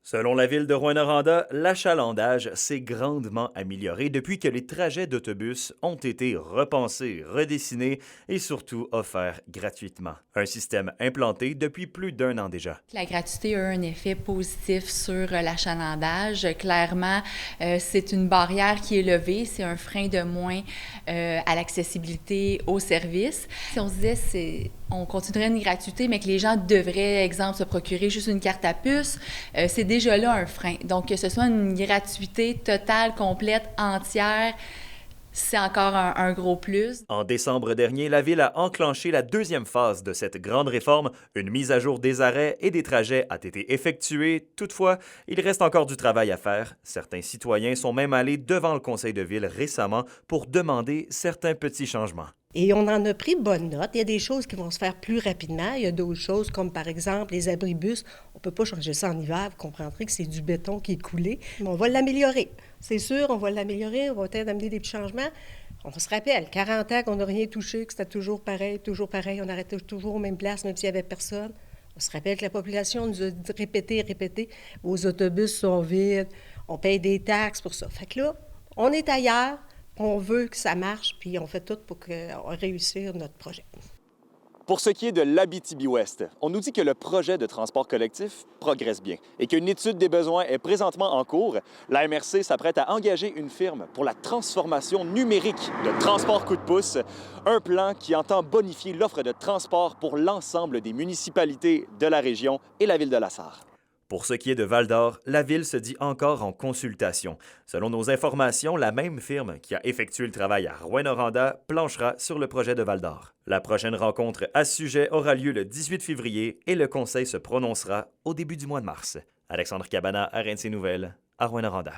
Selon la ville de Rouyn-Noranda, l'achalandage s'est grandement amélioré depuis que les trajets d'autobus ont été repensés, redessinés et surtout offerts gratuitement. Un système implanté depuis plus d'un an déjà. La gratuité a un effet positif sur l'achalandage. Clairement, c'est une barrière qui est levée, c'est un frein de moins à l'accessibilité aux services. Si on se disait on continuerait une gratuité, mais que les gens devraient, exemple, se procurer juste une carte à puce, c'est déjà là un frein. Donc, que ce soit une gratuité totale, complète, entière, c'est encore un gros plus. En décembre dernier, la ville a enclenché la deuxième phase de cette grande réforme. Une mise à jour des arrêts et des trajets a été effectuée. Toutefois, il reste encore du travail à faire. Certains citoyens sont même allés devant le conseil de ville récemment pour demander certains petits changements. Et on en a pris bonne note. Il y a des choses qui vont se faire plus rapidement. Il y a d'autres choses comme, par exemple, les abribus. On ne peut pas changer ça en hiver. Vous comprendrez que c'est du béton qui est coulé. Mais on va l'améliorer. C'est sûr, on va l'améliorer. On va peut-être amener des petits changements. On se rappelle, 40 ans qu'on n'a rien touché, que c'était toujours pareil. On arrêtait toujours aux mêmes places, même s'il n'y avait personne. On se rappelle que la population nous a répété, vos autobus sont vides, on paye des taxes pour ça. Fait que là, on est ailleurs. On veut que ça marche, puis on fait tout pour réussir notre projet. Pour ce qui est de l'Abitibi-Ouest, on nous dit que le projet de transport collectif progresse bien et qu'une étude des besoins est présentement en cours. La MRC s'apprête à engager une firme pour la transformation numérique de Transport Coup de pouce, un plan qui entend bonifier l'offre de transport pour l'ensemble des municipalités de la région et la ville de La Sarre. Pour ce qui est de Val-d'Or, la ville se dit encore en consultation. Selon nos informations, la même firme qui a effectué le travail à Rouyn-Noranda planchera sur le projet de Val-d'Or. La prochaine rencontre à ce sujet aura lieu le 18 février et le conseil se prononcera au début du mois de mars. Alexandre Cabana, RNC Nouvelles, à Rouyn-Noranda.